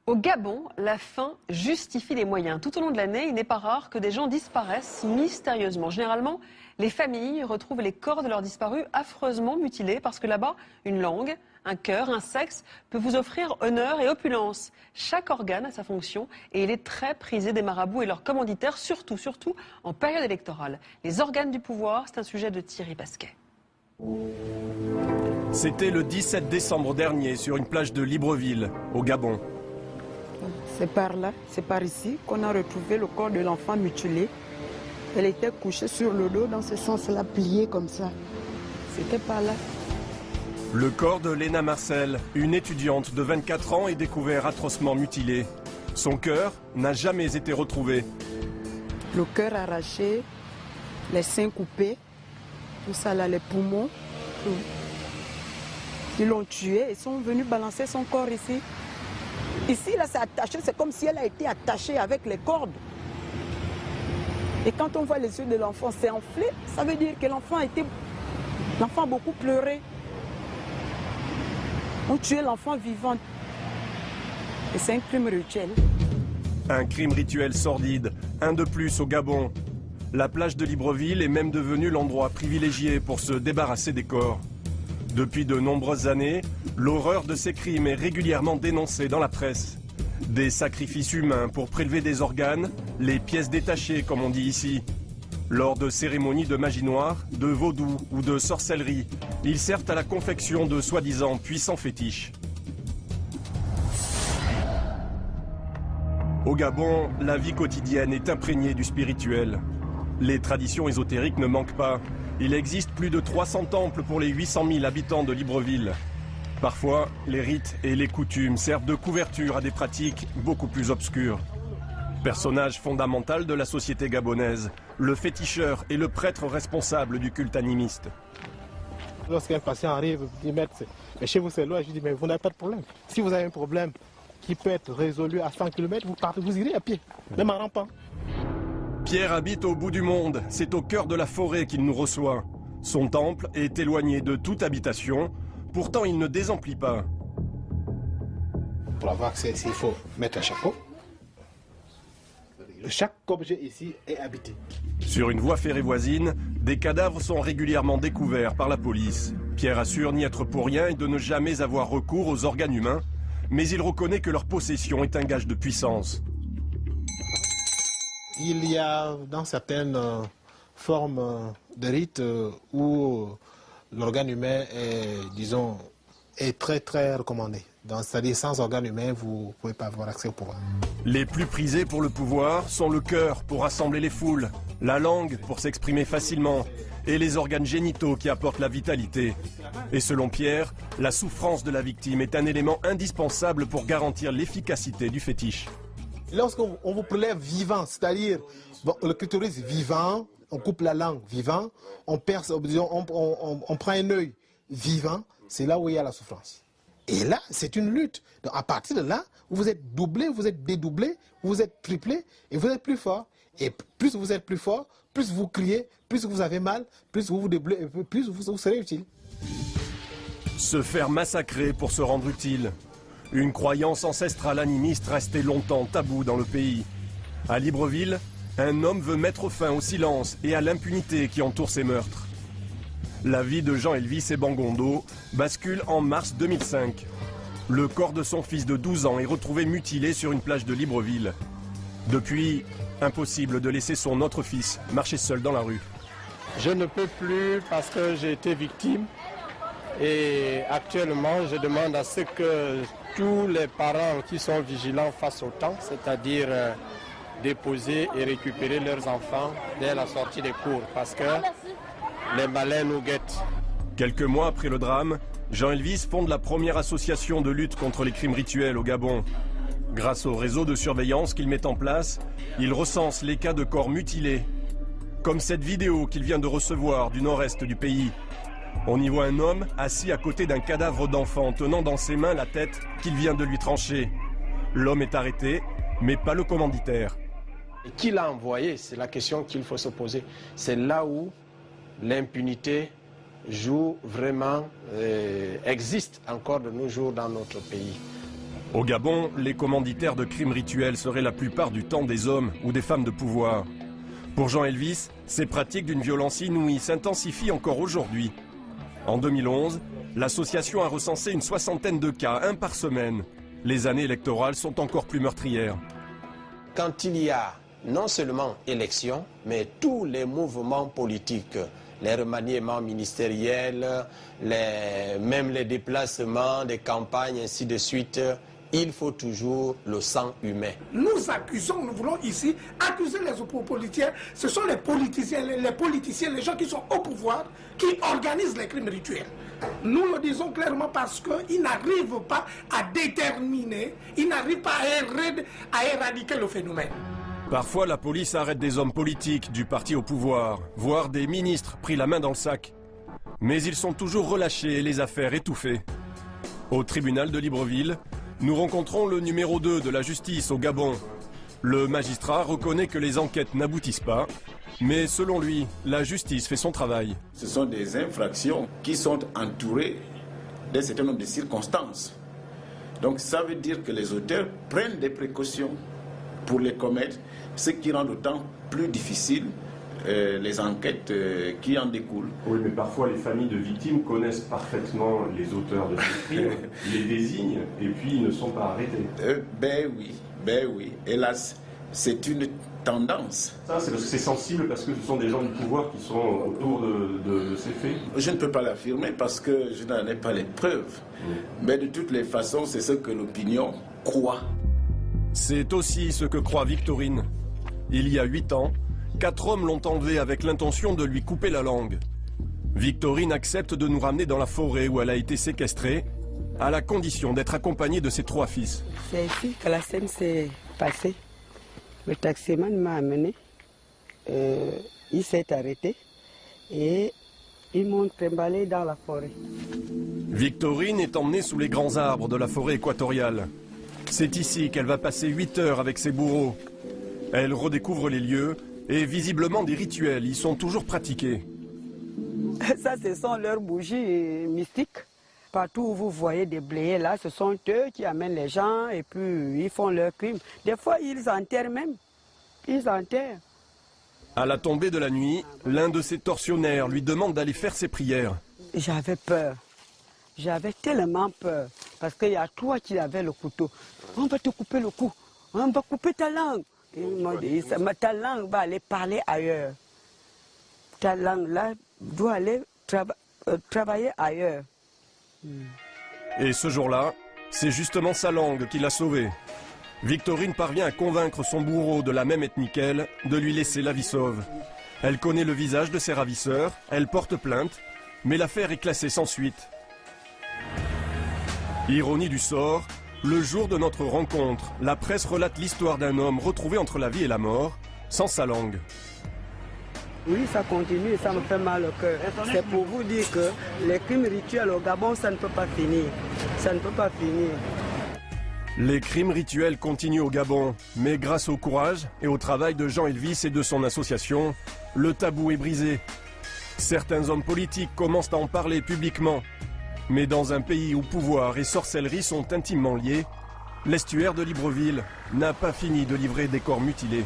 Au Gabon, la fin justifie les moyens. Tout au long de l'année, il n'est pas rare que des gens disparaissent mystérieusement. Généralement, les familles retrouvent les corps de leurs disparus affreusement mutilés parce que là-bas, une langue, un cœur, un sexe peut vous offrir honneur et opulence. Chaque organe a sa fonction et il est très prisé des marabouts et leurs commanditaires, surtout en période électorale. Les organes du pouvoir, c'est un sujet de Thierry Pasquet. C'était le 17 décembre dernier sur une plage de Libreville, au Gabon. C'est par là, c'est par ici qu'on a retrouvé le corps de l'enfant mutilé. Elle était couchée sur le dos dans ce sens-là, pliée comme ça. C'était par là. Le corps de Léna Marcel, une étudiante de 24 ans, est découvert atrocement mutilé. Son cœur n'a jamais été retrouvé. Le cœur arraché, les seins coupés, tout ça là, les poumons, tout. Ils l'ont tué et sont venus balancer son corps ici. Ici, là, c'est attaché, c'est comme si elle a été attachée avec les cordes. Et quand on voit les yeux de l'enfant s'enfler, ça veut dire que l'enfant a beaucoup pleuré. On tuait l'enfant vivant. Et c'est un crime rituel. Un crime rituel sordide, un de plus au Gabon. La plage de Libreville est même devenue l'endroit privilégié pour se débarrasser des corps. Depuis de nombreuses années, l'horreur de ces crimes est régulièrement dénoncée dans la presse. Des sacrifices humains pour prélever des organes, les pièces détachées comme on dit ici. Lors de cérémonies de magie noire, de vaudou ou de sorcellerie, ils servent à la confection de soi-disant puissants fétiches. Au Gabon, la vie quotidienne est imprégnée du spirituel. Les traditions ésotériques ne manquent pas. Il existe plus de 300 temples pour les 800 000 habitants de Libreville. Parfois, les rites et les coutumes servent de couverture à des pratiques beaucoup plus obscures. Personnage fondamental de la société gabonaise, le féticheur est le prêtre responsable du culte animiste. Lorsqu'un patient arrive, dit maître, mais chez vous c'est loin, je dis mais vous n'avez pas de problème. Si vous avez un problème qui peut être résolu à 100 km, vous irez à pied, même en rampant. Pierre habite au bout du monde, c'est au cœur de la forêt qu'il nous reçoit. Son temple est éloigné de toute habitation, pourtant il ne désemplit pas. Pour avoir accès ici, il faut mettre un chapeau. Chaque objet ici est habité. Sur une voie ferrée voisine, des cadavres sont régulièrement découverts par la police. Pierre assure n'y être pour rien et de ne jamais avoir recours aux organes humains, mais il reconnaît que leur possession est un gage de puissance. Il y a dans certaines formes de rites où l'organe humain est, disons, est très recommandé. C'est-à-dire sans organe humain, vous ne pouvez pas avoir accès au pouvoir. Les plus prisés pour le pouvoir sont le cœur pour rassembler les foules, la langue pour s'exprimer facilement et les organes génitaux qui apportent la vitalité. Et selon Pierre, la souffrance de la victime est un élément indispensable pour garantir l'efficacité du fétiche. Lorsqu'on vous prélève vivant, c'est-à-dire le clitoris vivant, on coupe la langue vivant, on perce, on prend un œil vivant, c'est là où il y a la souffrance. Et là, c'est une lutte. Donc à partir de là, vous êtes doublé, vous êtes dédoublé, vous êtes triplé et vous êtes plus fort. Et plus vous êtes plus fort, plus vous criez, plus vous avez mal, plus vous vous doublez, plus vous serez utile. Se faire massacrer pour se rendre utile. Une croyance ancestrale animiste restée longtemps taboue dans le pays. À Libreville, un homme veut mettre fin au silence et à l'impunité qui entoure ces meurtres. La vie de Jean Elvis et Bangondo bascule en mars 2005. Le corps de son fils de 12 ans est retrouvé mutilé sur une plage de Libreville. Depuis, impossible de laisser son autre fils marcher seul dans la rue. Je ne peux plus parce que j'ai été victime et actuellement je demande à ce que tous les parents qui sont vigilants fassent autant, c'est-à-dire déposer et récupérer leurs enfants dès la sortie des cours parce que les malins nous guettent. Quelques mois après le drame, Jean Elvis fonde la première association de lutte contre les crimes rituels au Gabon. Grâce au réseau de surveillance qu'il met en place, il recense les cas de corps mutilés. Comme cette vidéo qu'il vient de recevoir du nord-est du pays. On y voit un homme assis à côté d'un cadavre d'enfant tenant dans ses mains la tête qu'il vient de lui trancher. L'homme est arrêté, mais pas le commanditaire. Et qui l'a envoyé? C'est la question qu'il faut se poser. C'est là où l'impunité joue vraiment, existe encore de nos jours dans notre pays. Au Gabon, les commanditaires de crimes rituels seraient la plupart du temps des hommes ou des femmes de pouvoir. Pour Jean Elvis, ces pratiques d'une violence inouïe s'intensifient encore aujourd'hui. En 2011, l'association a recensé une 60aine de cas, un par semaine. Les années électorales sont encore plus meurtrières. Quand il y a non seulement élection, mais tous les mouvements politiques, les remaniements ministériels, même les déplacements, des campagnes, ainsi de suite, il faut toujours le sang humain. Nous accusons, nous voulons ici accuser les politiciens. Ce sont les politiciens, les gens qui sont au pouvoir, qui organisent les crimes rituels. Nous le disons clairement parce qu'ils n'arrivent pas à déterminer, ils n'arrivent pas à éradiquer le phénomène. Parfois, la police arrête des hommes politiques du parti au pouvoir, voire des ministres pris la main dans le sac. Mais ils sont toujours relâchés et les affaires étouffées. Au tribunal de Libreville, nous rencontrons le numéro 2 de la justice au Gabon. Le magistrat reconnaît que les enquêtes n'aboutissent pas, mais selon lui, la justice fait son travail. Ce sont des infractions qui sont entourées d'un certain nombre de circonstances. Donc ça veut dire que les auteurs prennent des précautions pour les commettre, ce qui rend d'autant plus difficile les enquêtes qui en découlent. Oui, mais parfois les familles de victimes connaissent parfaitement les auteurs de ces crimes, les désignent et puis ils ne sont pas arrêtés. Ben oui. Hélas, c'est une tendance. Ça, c'est parce que c'est sensible, parce que ce sont des gens du pouvoir qui sont autour de ces faits. Je ne peux pas l'affirmer parce que je n'en ai pas les preuves. Mais de toutes les façons, c'est ce que l'opinion croit. C'est aussi ce que croit Victorine. Il y a 8 ans, 4 hommes l'ont enlevé avec l'intention de lui couper la langue. Victorine accepte de nous ramener dans la forêt où elle a été séquestrée, à la condition d'être accompagnée de ses 3 fils. C'est ici que la scène s'est passée. Le taximan m'a amené, il s'est arrêté et ils m'ont trimballé dans la forêt. Victorine est emmenée sous les grands arbres de la forêt équatoriale. C'est ici qu'elle va passer 8 heures avec ses bourreaux. Elle redécouvre les lieux et visiblement des rituels y sont toujours pratiqués. Ça, ce sont leurs bougies mystiques. Partout où vous voyez des bléés, là, ce sont eux qui amènent les gens et puis ils font leurs crimes. Des fois, ils enterrent même. Ils enterrent. À la tombée de la nuit, l'un de ses tortionnaires lui demande d'aller faire ses prières. J'avais peur. J'avais tellement peur. Parce qu'il y a toi qui avais le couteau. On va te couper le cou. On va couper ta langue. Et ils m'ont dit, ta langue va aller parler ailleurs. Ta langue là doit aller travailler ailleurs. Et ce jour-là, c'est justement sa langue qui l'a sauvée. Victorine parvient à convaincre son bourreau de la même ethnie qu'elle de lui laisser la vie sauve. Elle connaît le visage de ses ravisseurs, elle porte plainte, mais l'affaire est classée sans suite. Ironie du sort, le jour de notre rencontre, la presse relate l'histoire d'un homme retrouvé entre la vie et la mort, sans sa langue. Oui, ça continue et ça me fait mal au cœur. C'est pour vous dire que les crimes rituels au Gabon, ça ne peut pas finir. Ça ne peut pas finir. Les crimes rituels continuent au Gabon, mais grâce au courage et au travail de Jean Elvis et de son association, le tabou est brisé. Certains hommes politiques commencent à en parler publiquement. Mais dans un pays où pouvoir et sorcellerie sont intimement liés, l'estuaire de Libreville n'a pas fini de livrer des corps mutilés.